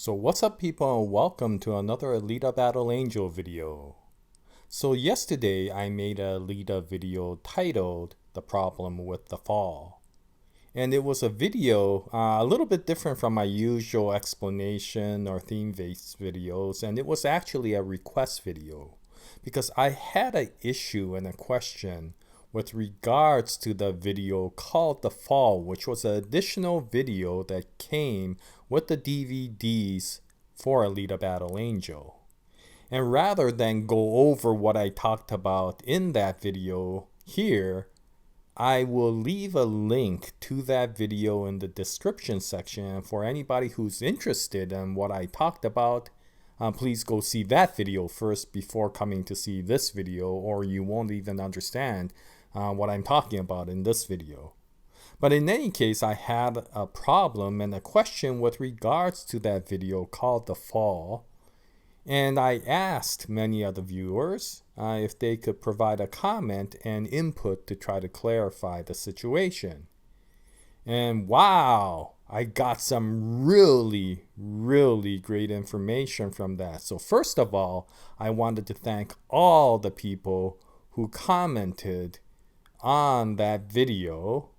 So what's up people and welcome to another Alita Battle Angel video. So yesterday I made a Alita video titled The Problem with the Fall. And it was a video a little bit different from my usual explanation or theme-based videos, and it was actually a request video because I had an issue and a question with regards to the video called The Fall, which was an additional video that came with the DVDs for Alita Battle Angel. And rather than go over what I talked about in that video here, I will leave a link to that video in the description section for anybody who's interested in what I talked about. Please go see that video first before coming to see this video, or you won't even understand what I'm talking about in this video. But in any case, I had a problem and a question with regards to that video called The Fall. And I asked many of the viewers if they could provide a comment and input to try to clarify the situation. And wow, I got some really great information from that. So first of all, I wanted to thank all the people who commented on that video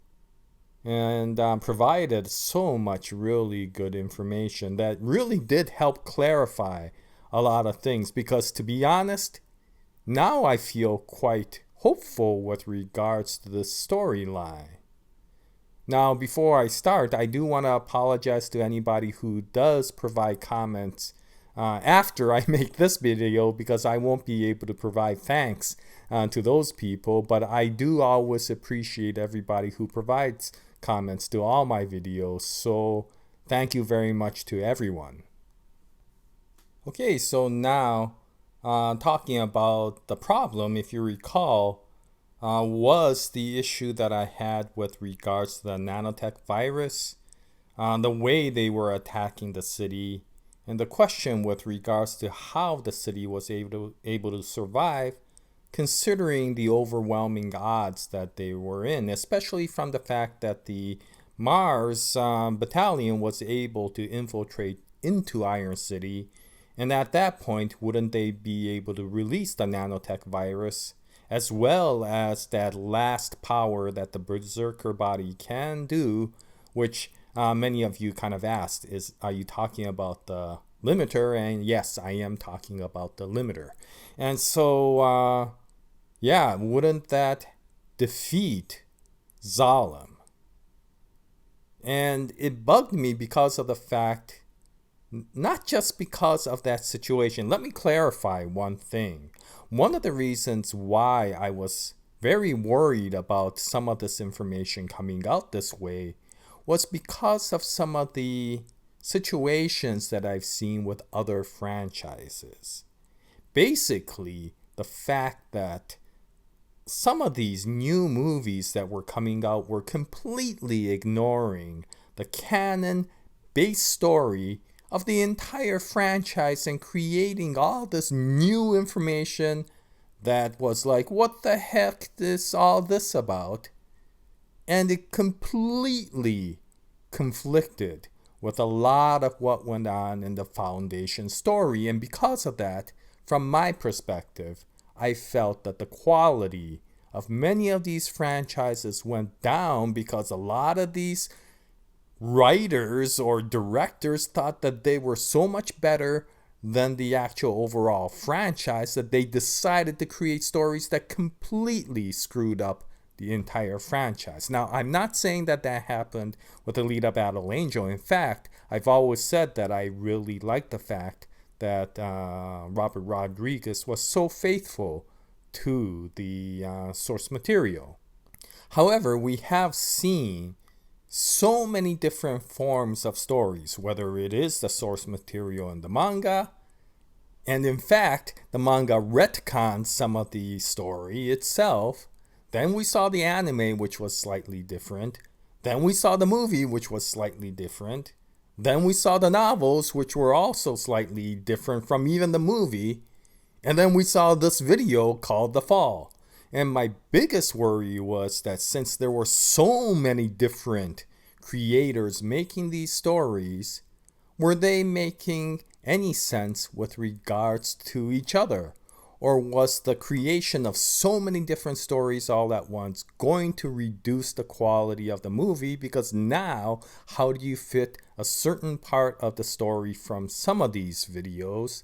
and provided so much really good information that really did help clarify a lot of things, because to be honest, now I feel quite hopeful with regards to the storyline. Now, before I start, I do want to apologize to anybody who does provide comments after I make this video, because I won't be able to provide thanks to those people, but I do always appreciate everybody who provides comments to all my videos, so thank you very much to everyone. Okay, so now talking about the problem, if you recall, was the issue that I had with regards to the nanotech virus, the way they were attacking the city, and the question with regards to how the city was able to survive, considering the overwhelming odds that they were in, especially from the fact that the Mars battalion was able to infiltrate into Iron City. And at that point, wouldn't they be able to release the nanotech virus, as well as that last power that the Berserker body can do, which many of you kind of asked, are you talking about the limiter? And yes, I am talking about the limiter. And so, yeah, wouldn't that defeat Zalem? And it bugged me because of the fact, not just because of that situation. Let me clarify one thing. One of the reasons why I was very worried about some of this information coming out this way was because of some of the situations that I've seen with other franchises. Basically, the fact that some of these new movies that were coming out were completely ignoring the canon base story of the entire franchise and creating all this new information that was like, what the heck is all this about? And it completely conflicted with a lot of what went on in the Foundation story. And because of that, from my perspective, I felt that the quality of many of these franchises went down because a lot of these writers or directors thought that they were so much better than the actual overall franchise that they decided to create stories that completely screwed up the entire franchise. Now, I'm not saying that that happened with Alita Battle Angel. In fact, I've always said that I really like the fact that Robert Rodriguez was so faithful to the source material. However, we have seen so many different forms of stories, whether it is the source material in the manga, and in fact, the manga retcons some of the story itself. Then we saw the anime, which was slightly different. Then we saw the movie, which was slightly different. Then we saw the novels, which were also slightly different from even the movie. And then we saw this video called The Fall. And my biggest worry was that since there were so many different creators making these stories, were they making any sense with regards to each other? Or was the creation of so many different stories all at once going to reduce the quality of the movie? Because now, how do you fit a certain part of the story from some of these videos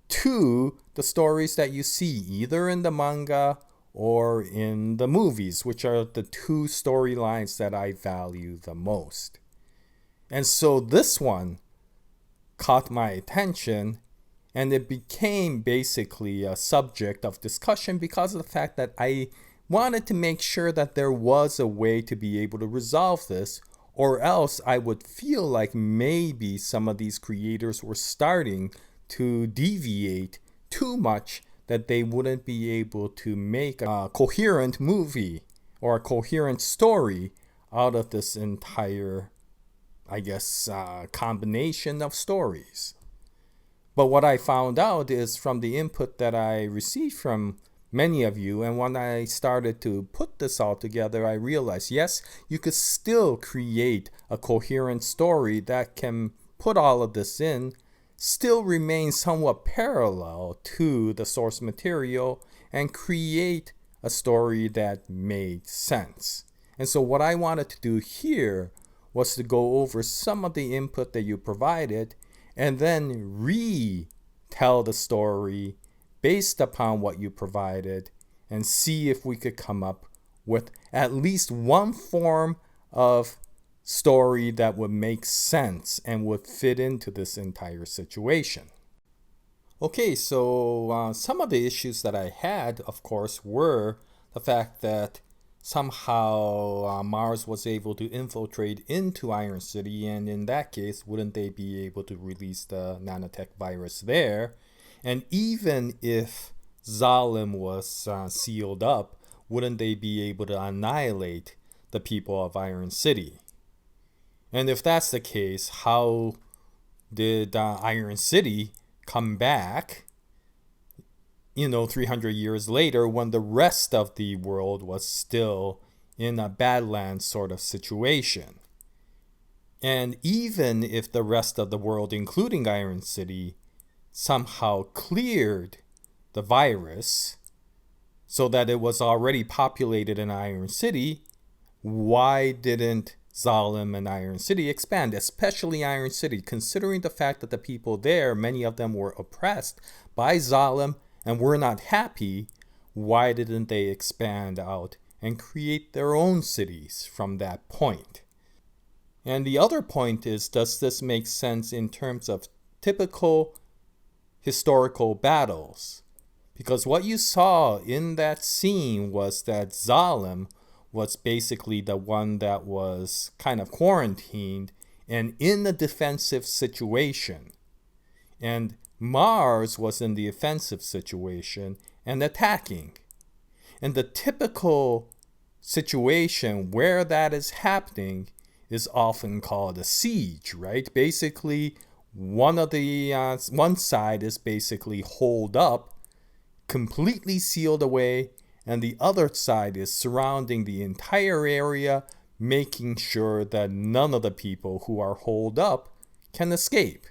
to the stories that you see either in the manga or in the movies, which are the two storylines that I value the most? And so this one caught my attention, and it became basically a subject of discussion because of the fact that I wanted to make sure that there was a way to be able to resolve this, or else I would feel like maybe some of these creators were starting to deviate too much, that they wouldn't be able to make a coherent movie or a coherent story out of this entire, I guess, combination of stories. But what I found out is from the input that I received from many of you, and when I started to put this all together, I realized, yes, you could still create a coherent story that can put all of this in, still remain somewhat parallel to the source material, and create a story that made sense. And so what I wanted to do here was to go over some of the input that you provided and then retell the story based upon what you provided and see if we could come up with at least one form of story that would make sense and would fit into this entire situation. Okay, so some of the issues that I had, of course, were the fact that somehow Mars was able to infiltrate into Iron City, and in that case, wouldn't they be able to release the nanotech virus there? And even if Zalem was sealed up, wouldn't they be able to annihilate the people of Iron City? And if that's the case, how did Iron City come back 300 years later, when the rest of the world was still in a Badlands sort of situation? And even if the rest of the world, including Iron City, somehow cleared the virus so that it was already populated in Iron City, why didn't Zalem and Iron City expand, especially Iron City, considering the fact that the people there, many of them were oppressed by Zalem and were not happy? Why didn't they expand out and create their own cities from that point? And the other point is, does this make sense in terms of typical historical battles? Because what you saw in that scene was that Zalem was basically the one that was kind of quarantined and in a defensive situation. And Mars was in the offensive situation and attacking. And the typical situation where that is happening is often called a siege, right? Basically, one side is basically holed up, completely sealed away, and the other side is surrounding the entire area, making sure that none of the people who are holed up can escape.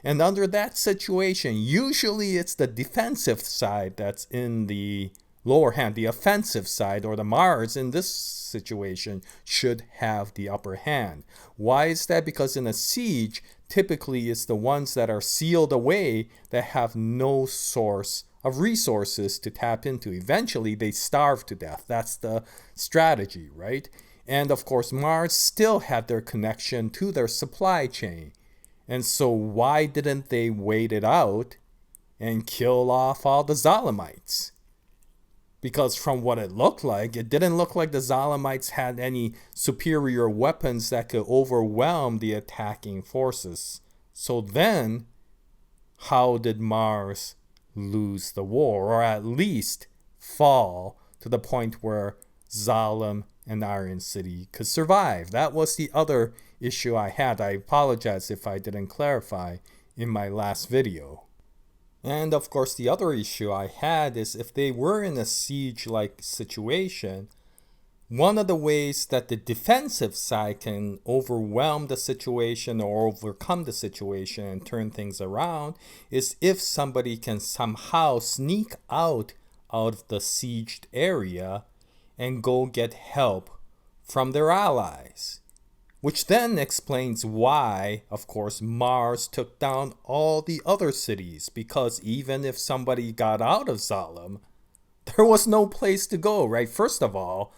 And under that situation, usually it's the defensive side that's in the lower hand. The offensive side, or the Mars in this situation, should have the upper hand. Why is that? Because in a siege, typically it's the ones that are sealed away that have no source of resources to tap into. Eventually, they starve to death. That's the strategy, right? And of course, Mars still had their connection to their supply chain. And so why didn't they wait it out and kill off all the Zalemites? Because from what it looked like, it didn't look like the Zalemites had any superior weapons that could overwhelm the attacking forces. So then, how did Mars lose the war, or at least fall to the point where Zalem and Iron City could survive? That was the other issue I had. I apologize if I didn't clarify in my last video. And of course, the other issue I had is, if they were in a siege-like situation, one of the ways that the defensive side can overwhelm the situation or overcome the situation and turn things around is if somebody can somehow sneak out of the sieged area and go get help from their allies. Which then explains why, of course, Mars took down all the other cities, because even if somebody got out of Zalem, there was no place to go, right? First of all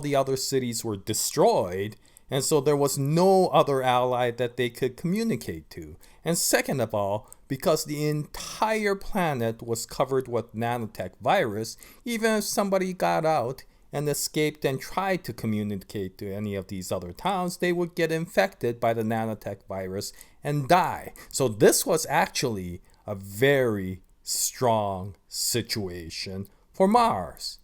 the other cities were destroyed, and so there was no other ally that they could communicate to. And second of all, because the entire planet was covered with nanotech virus, even if somebody got out and escaped and tried to communicate to any of these other towns, they would get infected by the nanotech virus and die. So this was actually a very strong situation for Mars.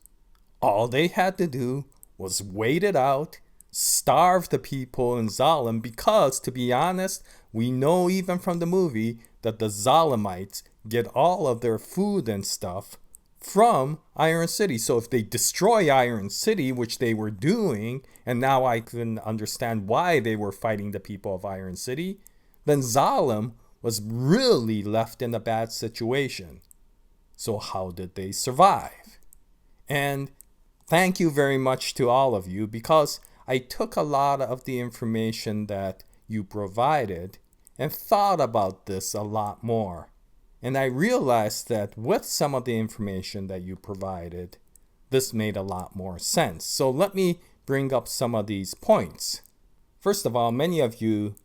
All they had to do was wait it out, starve the people in Zalem, because, to be honest, we know even from the movie that the Zalemites get all of their food and stuff from Iron City. So if they destroy Iron City, which they were doing, and now I can understand why they were fighting the people of Iron City, then Zalem was really left in a bad situation. So how did they survive? And thank you very much to all of you, because I took a lot of the information that you provided and thought about this a lot more. And I realized that with some of the information that you provided, this made a lot more sense. So let me bring up some of these points. First of all, many of you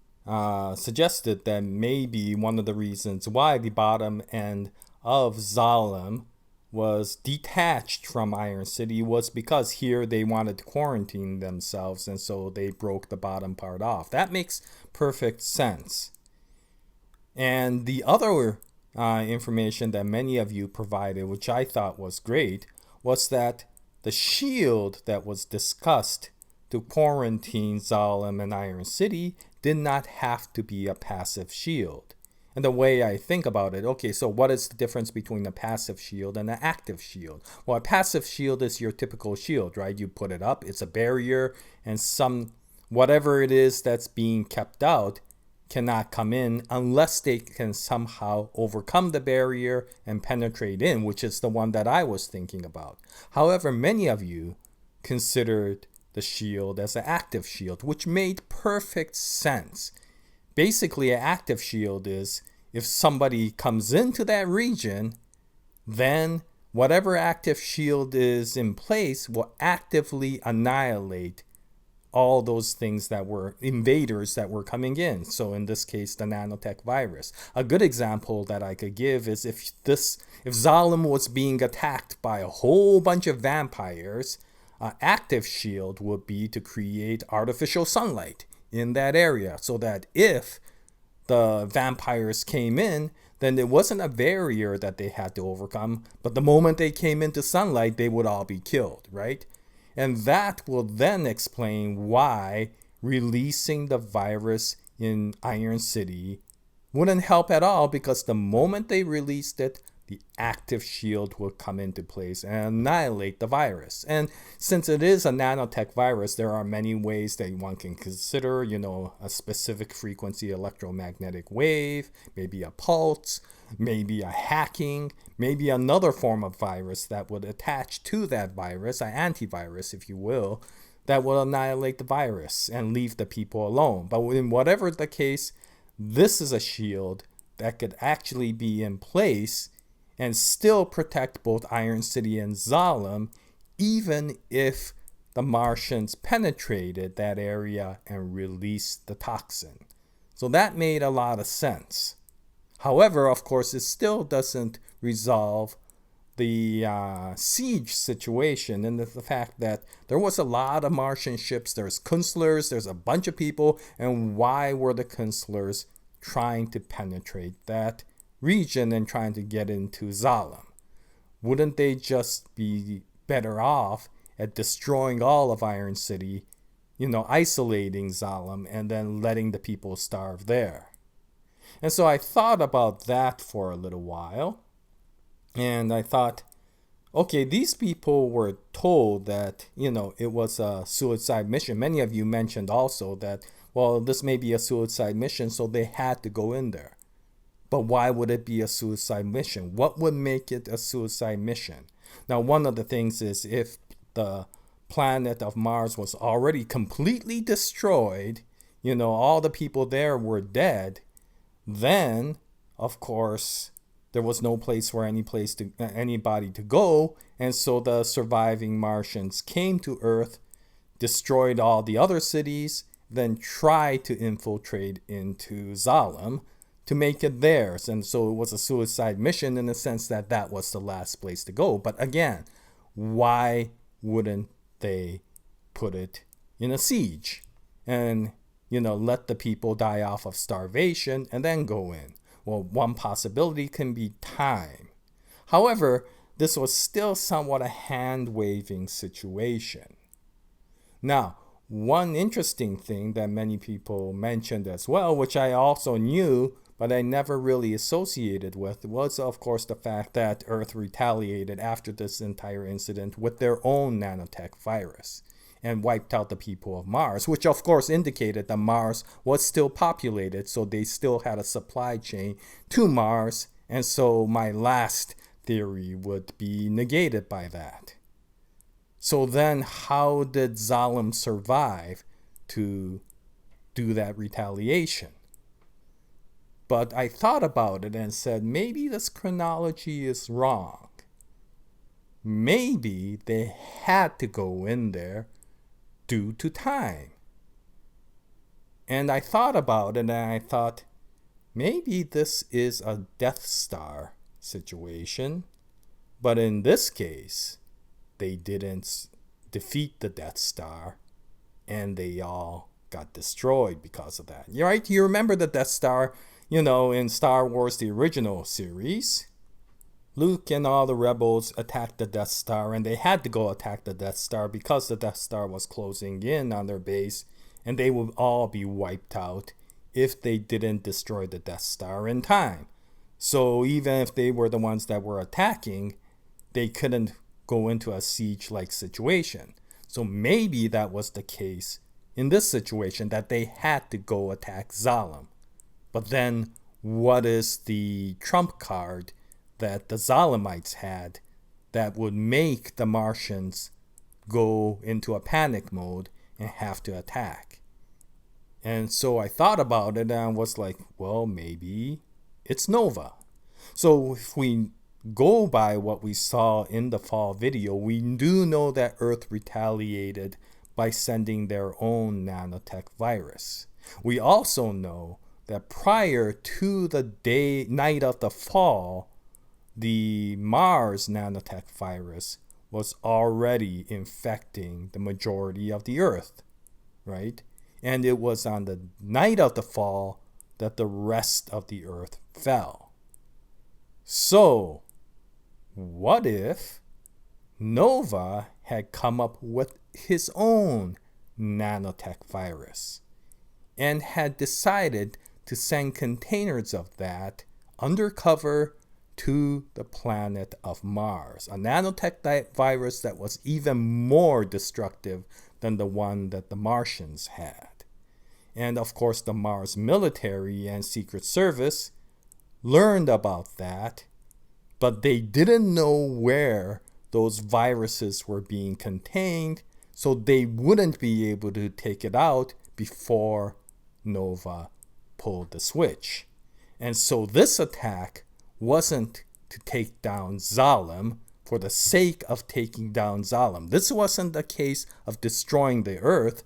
suggested that maybe one of the reasons why the bottom end of Zalem was detached from Iron City was because here they wanted to quarantine themselves, and so they broke the bottom part off. That makes perfect sense. And the other information that many of you provided, which I thought was great, was that the shield that was discussed to quarantine Zalem and Iron City did not have to be a passive shield. And the way I think about it, okay, so what is the difference between a passive shield and an active shield? Well, a passive shield is your typical shield, right? You put it up, it's a barrier, and whatever it is that's being kept out cannot come in unless they can somehow overcome the barrier and penetrate in, which is the one that I was thinking about. However, many of you considered the shield as an active shield, which made perfect sense. Basically, an active shield is if somebody comes into that region, then whatever active shield is in place will actively annihilate all those things that were invaders that were coming in. So in this case, the nanotech virus. A good example that I could give is if Zalem was being attacked by a whole bunch of vampires, an active shield would be to create artificial sunlight in that area, so that if the vampires came in, then it wasn't a barrier that they had to overcome, but the moment they came into sunlight, they would all be killed, right? And that will then explain why releasing the virus in Iron City wouldn't help at all, because the moment they released it, the active shield will come into place and annihilate the virus. And since it is a nanotech virus, there are many ways that one can consider, a specific frequency electromagnetic wave, maybe a pulse, maybe a hacking, maybe another form of virus that would attach to that virus, an antivirus, if you will, that will annihilate the virus and leave the people alone. But in whatever the case, this is a shield that could actually be in place and still protect both Iron City and Zalem, even if the Martians penetrated that area and released the toxin. So that made a lot of sense. However, of course, it still doesn't resolve the siege situation, and the fact that there was a lot of Martian ships, there's Kunstler's, there's a bunch of people, and why were the Kunstler's trying to penetrate that region and trying to get into Zalem? Wouldn't they just be better off at destroying all of Iron City, isolating Zalem and then letting the people starve there? And so I thought about that for a little while, and I thought, Okay, these people were told that, it was a suicide mission. Many of you mentioned also that, well, this may be a suicide mission, so they had to go in there. But why would it be a suicide mission? What would make it a suicide mission? Now, one of the things is if the planet of Mars was already completely destroyed, all the people there were dead, then, of course, there was no place for anybody to go, and so the surviving Martians came to Earth, destroyed all the other cities, then tried to infiltrate into Zalem to make it theirs. And so it was a suicide mission in the sense that that was the last place to go. But again, why wouldn't they put it in a siege and, let the people die off of starvation and then go in? Well, one possibility can be time. However, this was still somewhat a hand-waving situation. Now, one interesting thing that many people mentioned as well, which I also knew, but I never really associated with, was of course the fact that Earth retaliated after this entire incident with their own nanotech virus and wiped out the people of Mars, which of course indicated that Mars was still populated, so they still had a supply chain to Mars, and so my last theory would be negated by that. So then how did Zalem survive to do that retaliation? But I thought about it and said, maybe this chronology is wrong. Maybe they had to go in there due to time. And I thought about it and I thought, maybe this is a Death Star situation, but in this case, they didn't defeat the Death Star and they all got destroyed because of that. Right? You remember the Death Star, in Star Wars, the original series? Luke and all the rebels attacked the Death Star, and they had to go attack the Death Star because the Death Star was closing in on their base, and they would all be wiped out if they didn't destroy the Death Star in time. So even if they were the ones that were attacking, they couldn't go into a siege-like situation. So maybe that was the case in this situation, that they had to go attack Zalem. But then what is the trump card that the Zalemites had that would make the Martians go into a panic mode and have to attack? And so I thought about it and was like, well, maybe it's Nova. So if we go by what we saw in the fall video, we do know that Earth retaliated by sending their own nanotech virus. We also know that prior to the night of the fall, the Mars nanotech virus was already infecting the majority of the Earth, right? And it was on the night of the fall that the rest of the Earth fell. So, what if Nova had come up with his own nanotech virus and had decided to send containers of that undercover to the planet of Mars? A nanotech virus that was even more destructive than the one that the Martians had. And of course, the Mars military and Secret Service learned about that, but they didn't know where those viruses were being contained, so they wouldn't be able to take it out before Nova pulled the switch. And so this attack wasn't to take down Zalem for the sake of taking down Zalem. This wasn't a case of destroying the Earth.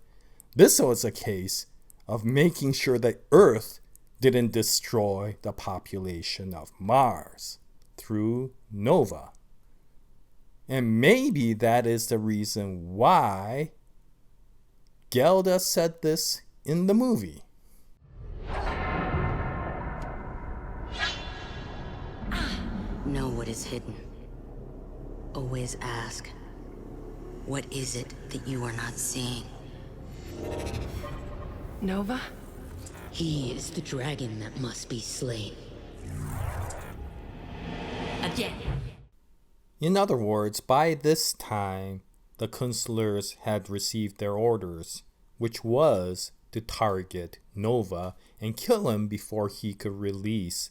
This was a case of making sure that Earth didn't destroy the population of Mars through Nova. And maybe that is the reason why Gelda said this in the movie. Know what is hidden. Always ask, what is it that you are not seeing? Nova? He is the dragon that must be slain. Again. In other words, by this time, the Künstlers had received their orders, which was to target Nova and kill him before he could release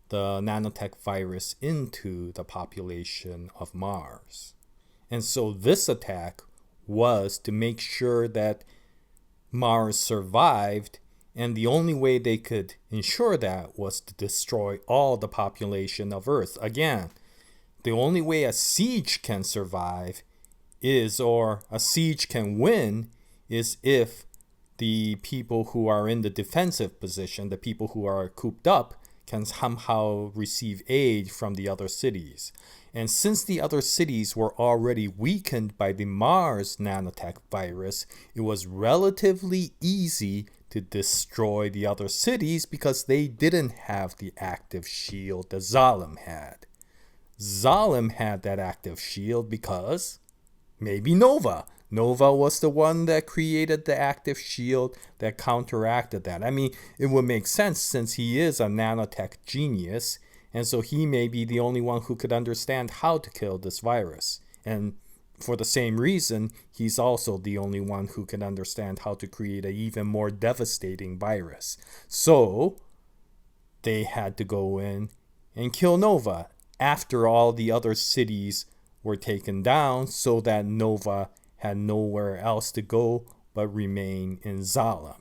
the nanotech virus into the population of Mars. And so this attack was to make sure that Mars survived, and the only way they could ensure that was to destroy all the population of Earth. Again, the only way a siege can survive is, or a siege can win, is if the people who are in the defensive position, the people who are cooped up, can somehow receive aid from the other cities. And since the other cities were already weakened by the Mars nanotech virus, it was relatively easy to destroy the other cities because they didn't have the active shield that Zalem had. Zalem had that active shield because maybe Nova. Nova was the one that created the active shield that counteracted that. I mean, it would make sense since he is a nanotech genius, and so he may be the only one who could understand how to kill this virus. And for the same reason, he's also the only one who can understand how to create an even more devastating virus. So they had to go in and kill Nova after all the other cities were taken down, so that Nova had nowhere else to go but remain in Zalem.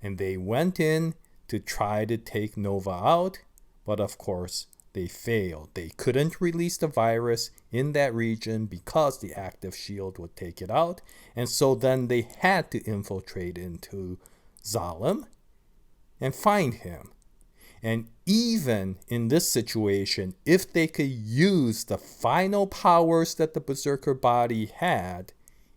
And they went in to try to take Nova out, but of course they failed. They couldn't release the virus in that region because the active shield would take it out, and so then they had to infiltrate into Zalem and find him. And even in this situation, if they could use the final powers that the Berserker body had,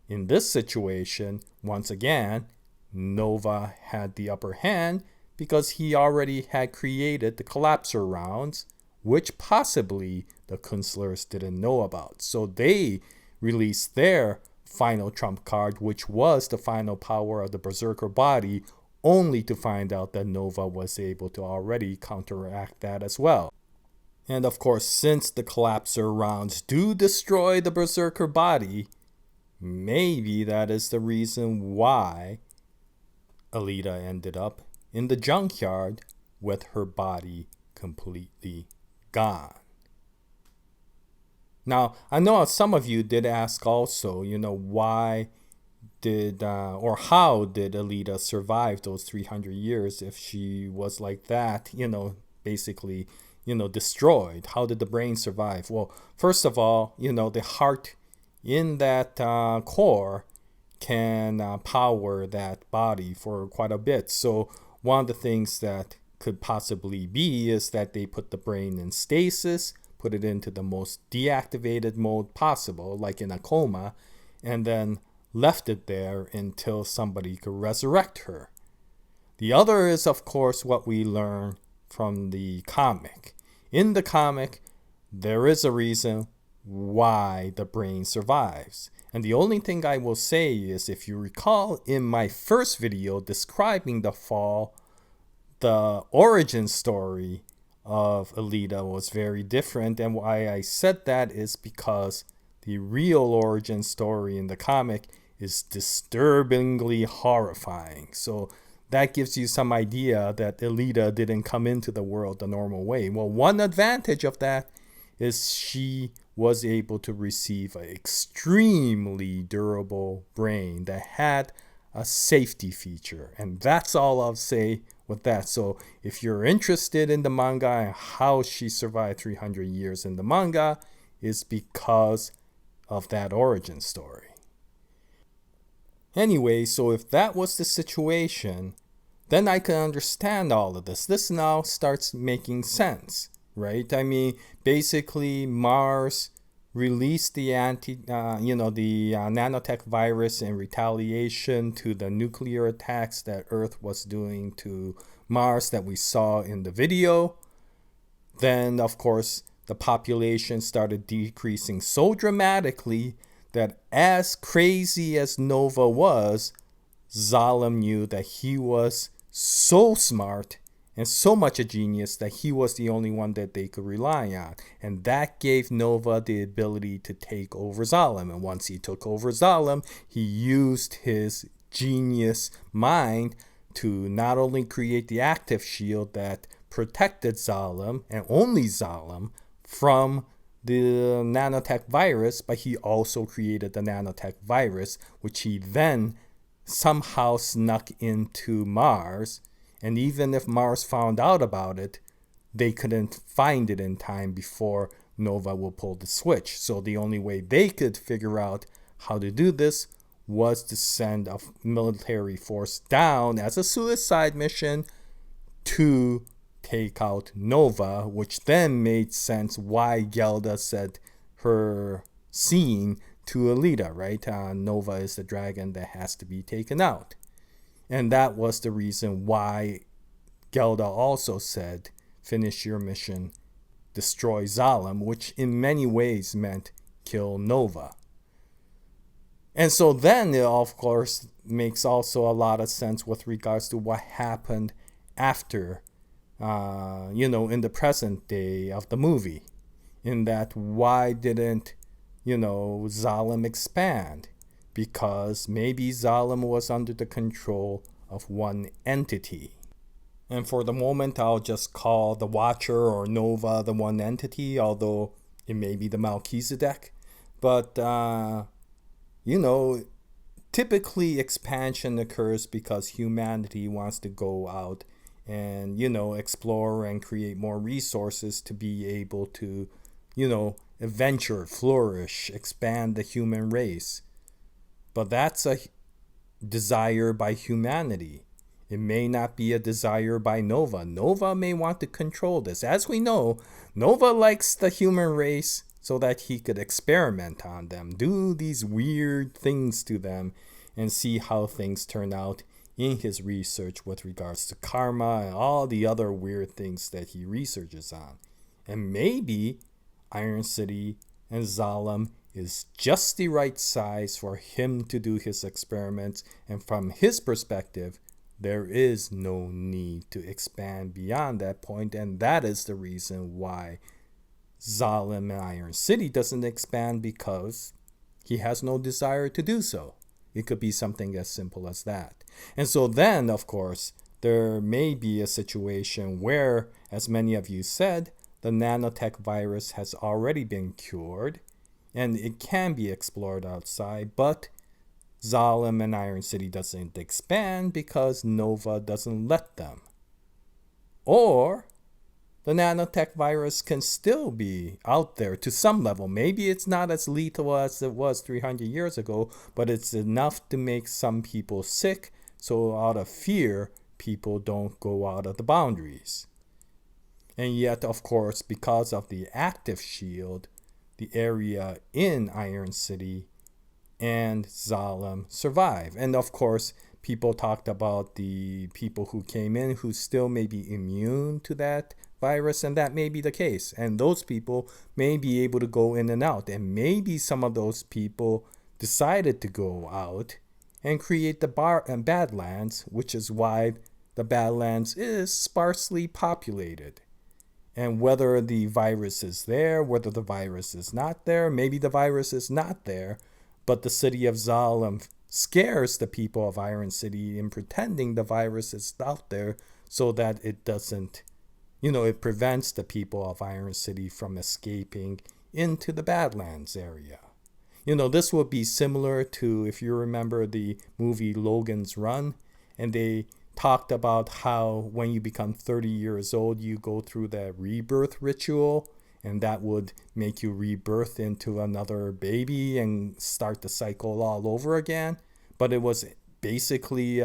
in this situation, once again, Nova had the upper hand because he already had created the collapsor rounds, which possibly the Künstlers didn't know about. So they released their final trump card, which was the final power of the Berserker body, only to find out that Nova was able to already counteract that as well. And of course, since the collapsor rounds do destroy the Berserker body, maybe that is the reason why Alita ended up in the junkyard with her body completely gone. Now, I know some of you did ask also, why did or how did Alita survive those 300 years if she was like that, basically, destroyed? How did the brain survive? Well, first of all, the heart in that core can power that body for quite a bit. So one of the things that could possibly be is that they put the brain in stasis, put it into the most deactivated mode possible, like in a coma, and then left it there until somebody could resurrect her. The other is, of course, what we learn from the comic. In the comic, there is a reason why the brain survives. And the only thing I will say is, if you recall in my first video describing the fall, the origin story of Alita was very different. And why I said that is because the real origin story in the comic is disturbingly horrifying. So that gives you some idea that Alita didn't come into the world the normal way. Well, one advantage of that is she was able to receive an extremely durable brain that had a safety feature. And that's all I'll say with that. So if you're interested in the manga and how she survived 300 years in the manga, is because of that origin story. Anyway, so if that was the situation, then I can understand all of this. This now starts making sense, right? I mean, basically Mars released the nanotech virus in retaliation to the nuclear attacks that Earth was doing to Mars that we saw in the video. Then, of course, the population started decreasing so dramatically that, as crazy as Nova was, Zalem knew that he was so smart and so much a genius that he was the only one that they could rely on. And that gave Nova the ability to take over Zalem. And once he took over Zalem, he used his genius mind to not only create the active shield that protected Zalem, and only Zalem, from the nanotech virus, but he also created the nanotech virus, which he then somehow snuck into Mars. And even if Mars found out about it, they couldn't find it in time before Nova will pull the switch. So the only way they could figure out how to do this was to send a military force down as a suicide mission to take out Nova, which then made sense why Gelda said her scene to Alita, right? Nova is the dragon that has to be taken out. And that was the reason why Gelda also said, finish your mission, destroy Zalem, which in many ways meant kill Nova. And so then it, of course, makes also a lot of sense with regards to what happened after, in the present day of the movie. In that, why didn't, Zalem expand? Because maybe Zalem was under the control of one entity. And for the moment, I'll just call the Watcher or Nova the one entity, although it may be the Melchizedek. But, typically expansion occurs because humanity wants to go out and, explore and create more resources to be able to, adventure, flourish, expand the human race. But that's a desire by humanity. It may not be a desire by Nova. Nova may want to control this. As we know, Nova likes the human race so that he could experiment on them, do these weird things to them, and see how things turn out in his research with regards to karma and all the other weird things that he researches on. And maybe Iron City and Zalem is just the right size for him to do his experiments, and from his perspective, there is no need to expand beyond that point, and that is the reason why Zalem and Iron City doesn't expand, because he has no desire to do so. It could be something as simple as that. And so then, of course, there may be a situation where, as many of you said, the nanotech virus has already been cured, and it can be explored outside, but Zalem and Iron City doesn't expand because Nova doesn't let them. Or the nanotech virus can still be out there to some level. Maybe it's not as lethal as it was 300 years ago, but it's enough to make some people sick, so out of fear, people don't go out of the boundaries. And yet, of course, because of the active shield, the area in Iron City and Zalem survive. And of course, people talked about the people who came in who still may be immune to that virus, and that may be the case. And those people may be able to go in and out. And maybe some of those people decided to go out and create the Badlands, which is why the Badlands is sparsely populated. And whether the virus is there, whether the virus is not there, maybe the virus is not there, but the city of Zalem scares the people of Iron City in pretending the virus is out there so that it doesn't, it prevents the people of Iron City from escaping into the Badlands area. This would be similar to, if you remember the movie Logan's Run, and they talked about how when you become 30 years old, you go through that rebirth ritual, and that would make you rebirth into another baby and start the cycle all over again. But it was basically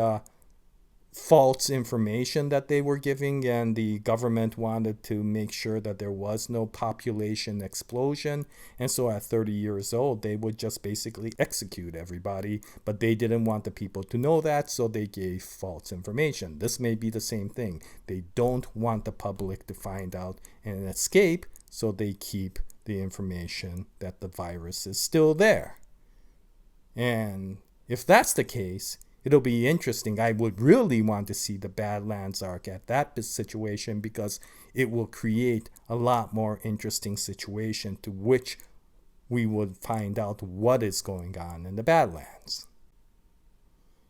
false information that they were giving, and the government wanted to make sure that there was no population explosion. And so at 30 years old, they would just basically execute everybody, but they didn't want the people to know that, so they gave false information. This may be the same thing. They don't want the public to find out and escape, so they keep the information that the virus is still there. And if that's the case, it'll be interesting. I would really want to see the Badlands arc at that situation, because it will create a lot more interesting situation to which we would find out what is going on in the Badlands.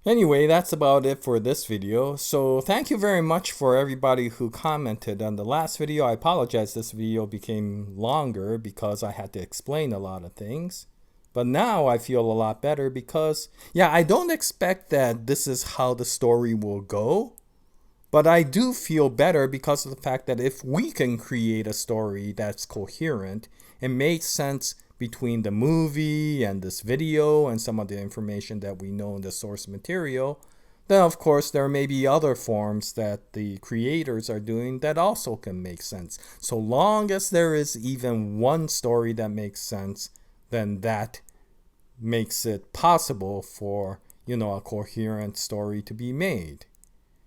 Anyway, that's about it for this video. So thank you very much for everybody who commented on the last video. I apologize this video became longer because I had to explain a lot of things. But now I feel a lot better because, yeah, I don't expect that this is how the story will go. But I do feel better because of the fact that if we can create a story that's coherent and makes sense between the movie and this video and some of the information that we know in the source material, then of course there may be other forms that the creators are doing that also can make sense. So long as there is even one story that makes sense, then that makes it possible for, a coherent story to be made.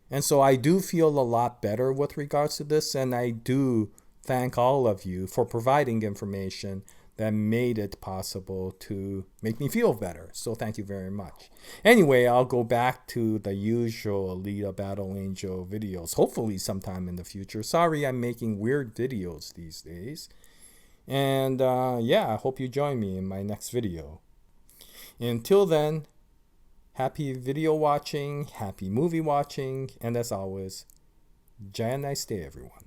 And so I do feel a lot better with regards to this, and I do thank all of you for providing information that made it possible to make me feel better. So thank you very much. Anyway, I'll go back to the usual Alita Battle Angel videos, hopefully sometime in the future. Sorry, I'm making weird videos these days. And yeah, I hope you join me in my next video. Until then, happy video watching, happy movie watching, and as always, Jaya, nice day, everyone.